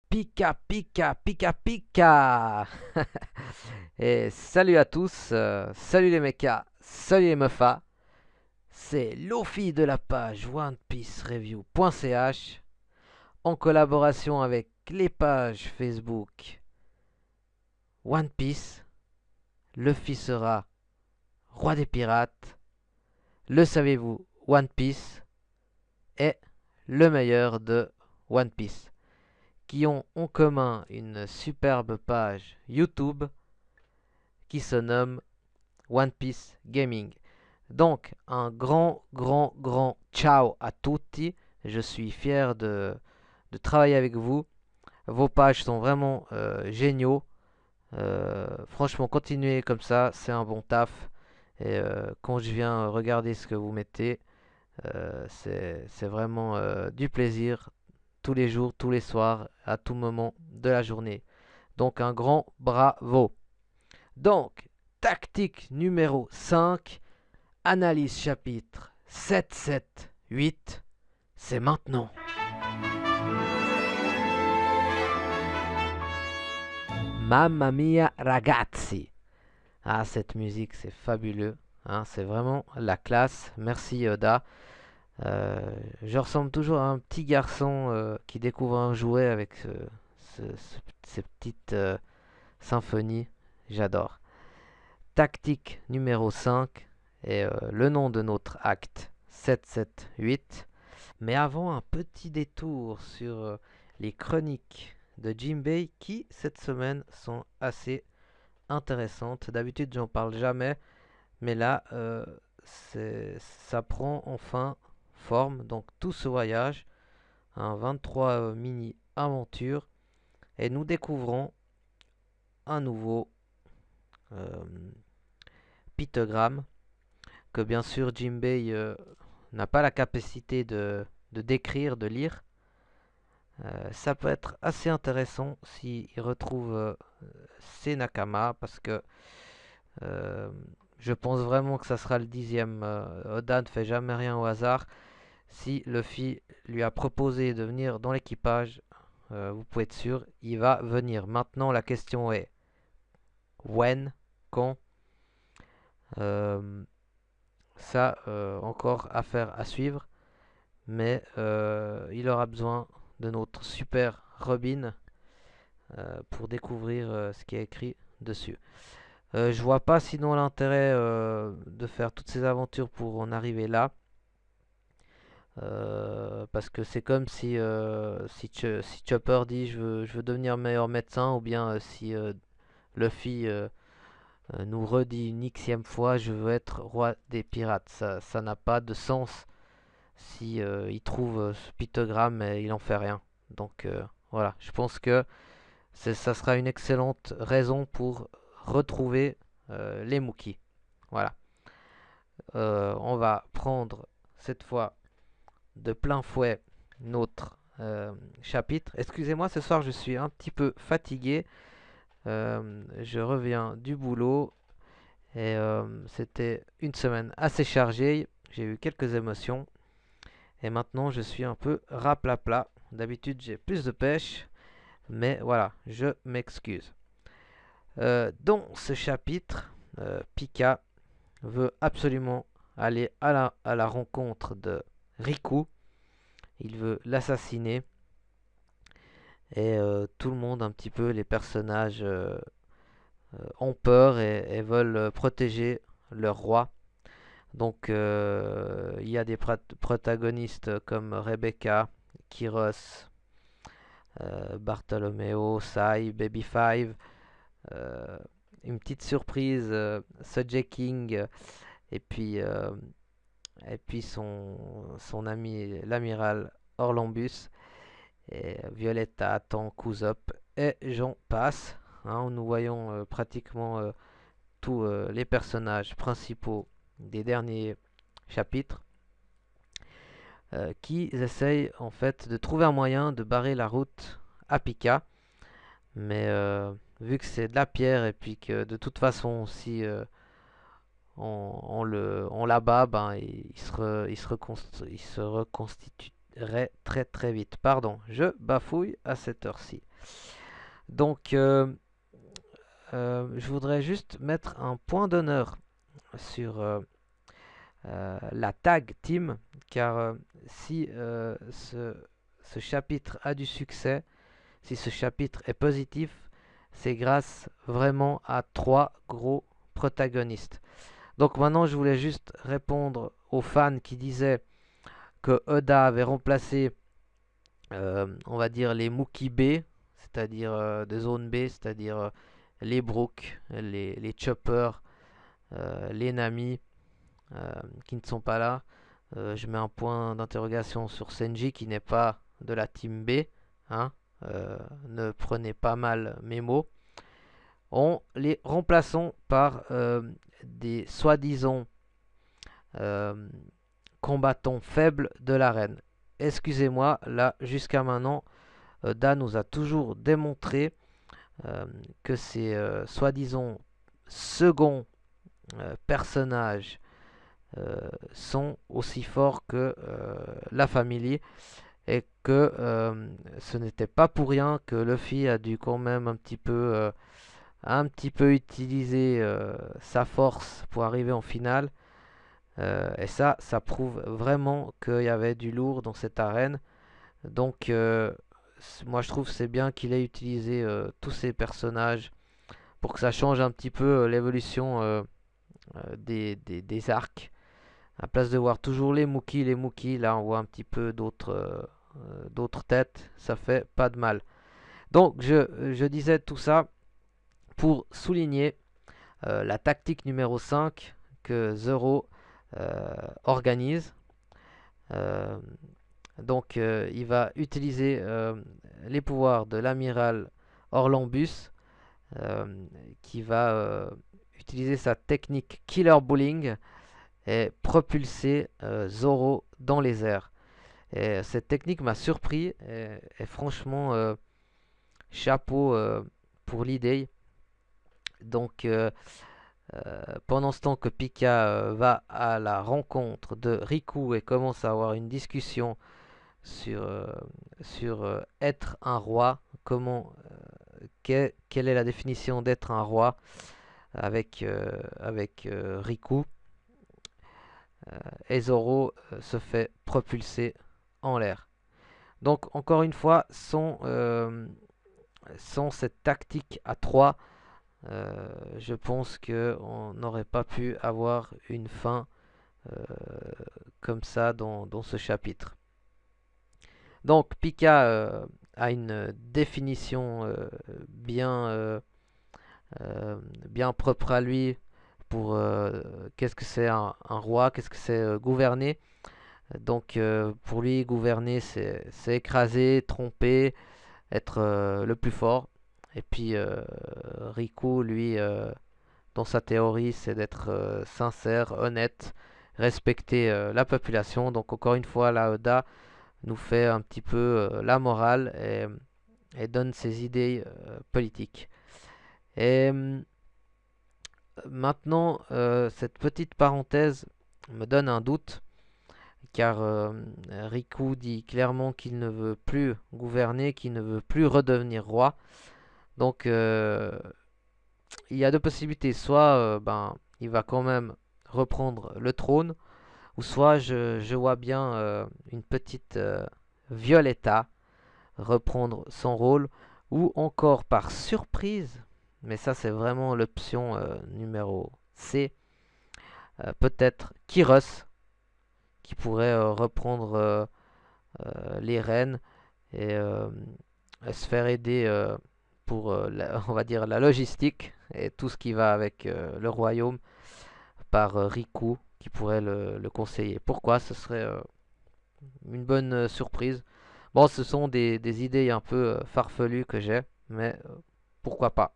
Pika pika pika pika. Et salut à tous, salut les mechas, salut les meufas. C'est Lofi de la page OnePieceReview.ch en collaboration avec les pages Facebook One Piece. Luffy sera roi des pirates. Le savez-vous, One Piece est le meilleur de One Piece, qui ont en commun une superbe page YouTube qui se nomme One Piece Gaming. Donc, un grand ciao à tutti. Je suis fier de travailler avec vous. Vos pages sont vraiment géniaux. Franchement, continuez comme ça, c'est un bon taf. Et quand je viens regarder ce que vous mettez, c'est vraiment du plaisir tous les jours, tous les soirs, à tout moment de la journée. Donc, un grand bravo. Donc, tactique numéro 5, analyse chapitre 778, c'est maintenant. Mamma mia ragazzi. Ah, cette musique, c'est fabuleux. Hein, c'est vraiment la classe. Merci Yoda. Je ressemble toujours à un petit garçon qui découvre un jouet avec ces petites symphonies. J'adore. Tactique numéro 5 est le nom de notre acte 778. Mais avant, un petit détour sur les chroniques de Jinbei qui, cette semaine, sont assez intéressantes. D'habitude, j'en parle jamais, mais là, ça prend enfin forme. Donc, tout ce voyage, un 23 mini-aventures, et nous découvrons un nouveau euh, pictogramme que, bien sûr, Jinbei n'a pas la capacité de décrire, de lire. Ça peut être assez intéressant s'il retrouve ses Nakama parce que euh, je pense vraiment que ça sera le 10e. Oda ne fait jamais rien au hasard. Si Luffy lui a proposé de venir dans l'équipage, vous pouvez être sûr, il va venir. Maintenant, la question est when, quand. Euh, Ça, encore affaire à suivre. Mais il aura besoin de notre super Robin pour découvrir ce qui est écrit dessus. Je vois pas sinon l'intérêt de faire toutes ces aventures pour en arriver là. Parce que c'est comme si Chopper dit je veux devenir meilleur médecin, ou bien si Luffy nous redit une xème fois je veux être roi des pirates. Ça n'a pas de sens si il trouve ce pictogramme et il en fait rien. Donc voilà, je pense que ça sera une excellente raison pour retrouver les Mookie. Voilà. On va prendre cette fois de plein fouet notre chapitre. Excusez-moi, ce soir je suis un petit peu fatigué. Je reviens du boulot et c'était une semaine assez chargée. J'ai eu quelques émotions et maintenant je suis un peu raplapla. D'habitude j'ai plus de pêche, mais voilà, je m'excuse. Dans ce chapitre, Pika veut absolument aller à la rencontre de Riku. Il veut l'assassiner. Et tout le monde, un petit peu, les personnages ont peur et veulent protéger leur roi. Donc il y a des protagonistes comme Rebecca, Kyros, Bartholomew, Sai, Baby Five. euh, une petite surprise, Suje King, et puis, euh, et puis son ami l'amiral Orlambus, et Violetta, Tan, Kuzop, et j'en passe. Hein, nous voyons pratiquement tous les personnages principaux des derniers chapitres qui essayent en fait de trouver un moyen de barrer la route à Pika. Mais vu que c'est de la pierre et puis que de toute façon si on l'abat, ben, il se reconstituerait très très vite. Pardon, je bafouille à cette heure-ci. Donc, je voudrais juste mettre un point d'honneur sur la tag team, car si ce chapitre a du succès, si ce chapitre est positif, c'est grâce vraiment à trois gros protagonistes. Donc maintenant, je voulais juste répondre aux fans qui disaient que Oda avait remplacé, on va dire, les Mookie B, c'est-à-dire de zone B, c'est-à-dire les Brook, les Chopper, les Nami, qui ne sont pas là. Je mets un point d'interrogation sur Senji qui n'est pas de la team B. Hein. Ne prenez pas mal mes mots. En les remplaçant par des soi-disant combattants faibles de l'arène. Excusez-moi, là, jusqu'à maintenant, Dan nous a toujours démontré que ces soi-disant seconds personnages sont aussi forts que la famille, et que ce n'était pas pour rien que Luffy a dû quand même un petit peu utiliser sa force pour arriver en finale. Et ça prouve vraiment qu'il y avait du lourd dans cette arène. Donc, moi je trouve que c'est bien qu'il ait utilisé tous ces personnages pour que ça change un petit peu l'évolution des arcs. À la place de voir toujours les Mookie, là on voit un petit peu d'autres têtes. Ça fait pas de mal. Donc, je disais tout ça pour souligner la tactique numéro 5 que Zoro organise. Donc il va utiliser les pouvoirs de l'amiral Orlambus, qui va utiliser sa technique Killer Bowling et propulser Zoro dans les airs. Et cette technique m'a surpris et franchement chapeau pour l'idée. Donc pendant ce temps que Pika va à la rencontre de Riku et commence à avoir une discussion sur être un roi, quelle est la définition d'être un roi avec Riku, et Zoro se fait propulser en l'air. Donc encore une fois, sans cette tactique à 3, je pense qu'on n'aurait pas pu avoir une fin comme ça dans ce chapitre. Donc Pika a une définition bien propre à lui pour qu'est-ce que c'est un roi, qu'est-ce que c'est gouverner. Donc pour lui, gouverner, c'est écraser, tromper, être le plus fort. Et puis Riku, lui, dans sa théorie, c'est d'être sincère, honnête, respecter la population. Donc encore une fois, la Oda nous fait un petit peu la morale et donne ses idées politiques. Et maintenant, cette petite parenthèse me donne un doute, car Riku dit clairement qu'il ne veut plus gouverner, qu'il ne veut plus redevenir roi. Donc il y a deux possibilités. Soit il va quand même reprendre le trône, ou soit je vois bien une petite Violetta reprendre son rôle, ou encore par surprise, mais ça c'est vraiment l'option numéro C, peut-être Kyros qui pourrait reprendre les rênes et se faire aider pour on va dire la logistique et tout ce qui va avec le royaume par Riku qui pourrait le conseiller. Pourquoi? Ce serait une bonne surprise. Bon, ce sont des idées un peu farfelues que j'ai, mais pourquoi pas.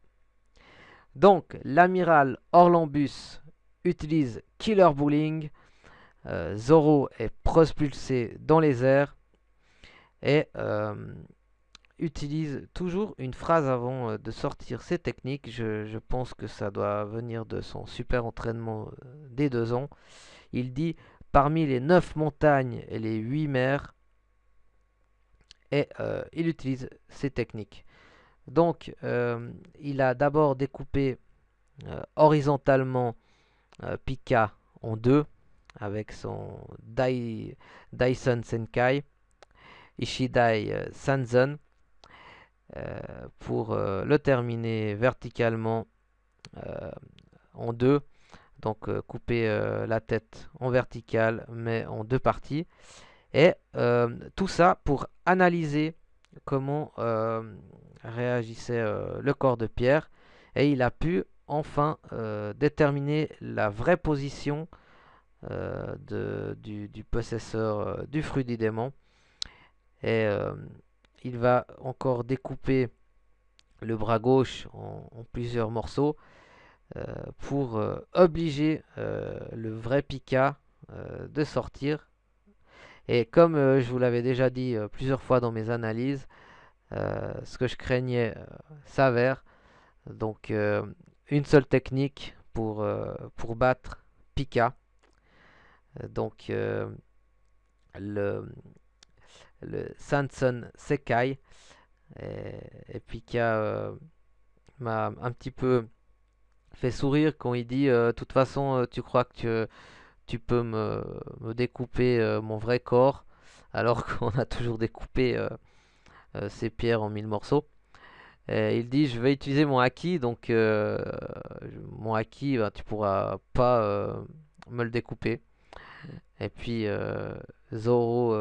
Donc, l'amiral Orlambus utilise Killer Bowling. Zoro est propulsé dans les airs et utilise toujours une phrase avant de sortir ses techniques. Je pense que ça doit venir de son super entraînement des 2 ans. Il dit: parmi les 9 montagnes et les 8 mers, et il utilise ces techniques. Donc, il a d'abord découpé horizontalement Pika en deux avec son Daisen Senkai Ishidai Sanzen pour le terminer verticalement euh, en deux. Donc couper la tête en verticale mais en deux parties. Et tout ça pour analyser comment réagissait le corps de Pierre. Et il a pu enfin déterminer la vraie position du possesseur du fruit du démon. Et il va encore découper le bras gauche en plusieurs morceaux pour obliger le vrai Pika de sortir. Et comme je vous l'avais déjà dit plusieurs fois dans mes analyses, ce que je craignais s'avère. Donc une seule technique pour battre Pika. Donc le, le Sanson Sekai. Et Pika m'a un petit peu fait sourire quand il dit de toute façon tu crois que tu peux me découper mon vrai corps alors qu'on a toujours découpé ces pierres en 1000 morceaux. Et il dit je vais utiliser mon haki donc mon haki bah, tu pourras pas me le découper. Et puis Zoro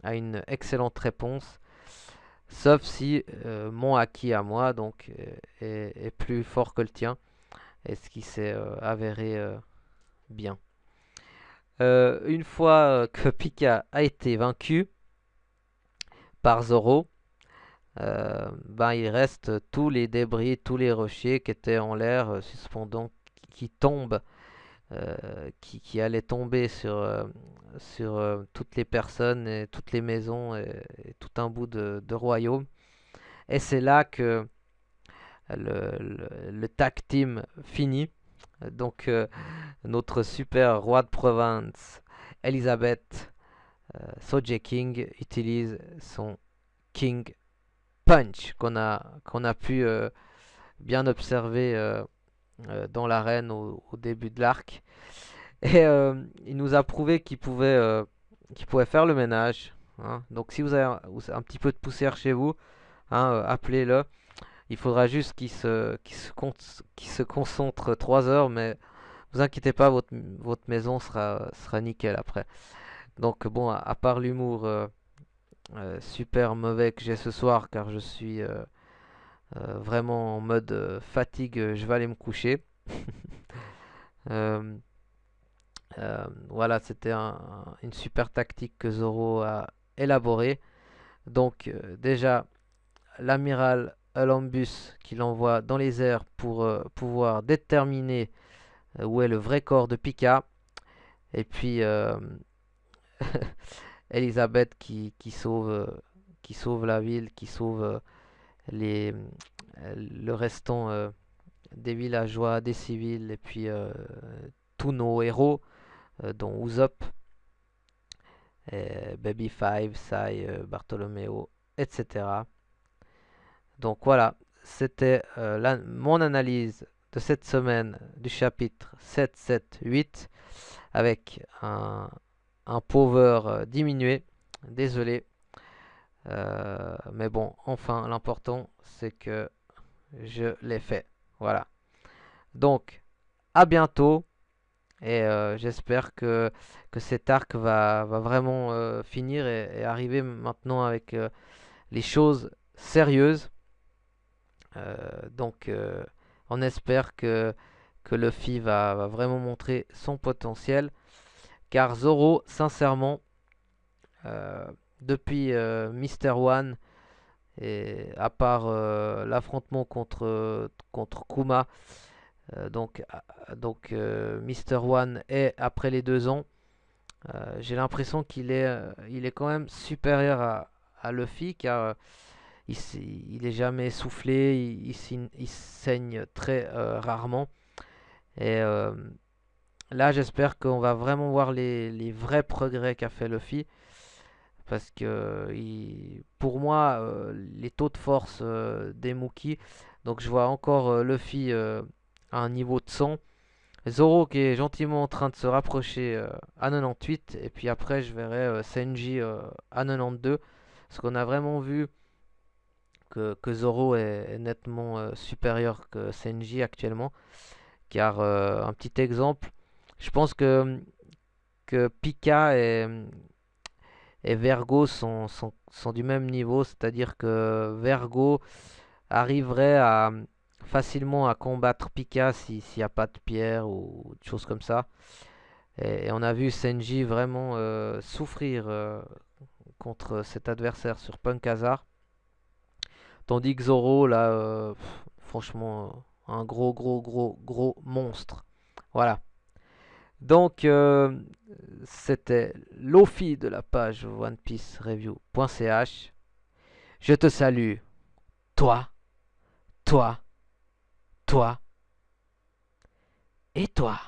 a une excellente réponse sauf si mon haki à moi donc est plus fort que le tien et ce qui s'est avéré bien. Une fois que Pika a été vaincu par Zoro, ben, il reste tous les débris, tous les rochers qui étaient en l'air, suspendants, qui tombent, qui allaient tomber sur toutes les personnes et toutes les maisons et tout un bout de royaume. Et c'est là que le tag team finit. Donc notre super roi de province, Elizabeth King, utilise son King Punch qu'on a pu bien observer dans l'arène au début de l'arc. Et il nous a prouvé qu'il pouvait faire le ménage. Hein. Donc si vous avez un petit peu de poussière chez vous, hein, appelez-le. Il faudra juste qu'il se concentre 3 heures, mais vous inquiétez pas, votre maison sera nickel après. Donc bon, à part l'humour super mauvais que j'ai ce soir, car je suis vraiment en mode fatigue, je vais aller me coucher. Euh, voilà, c'était une super tactique que Zoro a élaborée. Donc déjà, l'amiral Olympus qui l'envoie dans les airs pour pouvoir déterminer où est le vrai corps de Pika. Et puis Elisabeth qui sauve la ville, qui sauve les, le restant des villageois, des civils, et puis tous nos héros, dont Usopp, Baby Five, Sai, Bartolomeo, etc. Donc voilà, c'était mon analyse de cette semaine du chapitre 7, 7, 8 avec un power diminué. Désolé. Mais bon, enfin, l'important c'est que je l'ai fait. Voilà. Donc, à bientôt. Et j'espère que cet arc va vraiment finir et arriver maintenant avec les choses sérieuses. Donc, on espère que Luffy va vraiment montrer son potentiel. Car Zoro, sincèrement, euh, depuis Mister One, et à part l'affrontement contre Kuma, donc Mister One et après les 2 ans, j'ai l'impression il est quand même supérieur à Luffy car il est jamais essoufflé, il saigne très rarement. Et là, j'espère qu'on va vraiment voir les vrais progrès qu'a fait Luffy. parce que pour moi, les taux de force des Mookie, donc je vois encore Luffy à un niveau de 100, Zoro qui est gentiment en train de se rapprocher à 98, et puis après je verrai Senji à 92, parce qu'on a vraiment vu que Zoro est nettement supérieur que Senji actuellement. Car un petit exemple, je pense que Pika et Vergo sont du même niveau, c'est-à-dire que Vergo arriverait facilement à combattre Pika s'il n'y a pas de pierre ou de choses comme ça. Et on a vu Senji vraiment souffrir contre cet adversaire sur Punk Hazard. Tandis que Zoro, là, franchement, un gros monstre. Voilà. Donc, c'était Lofi de la page OnePieceReview.ch. Je te salue, toi, toi, toi et toi.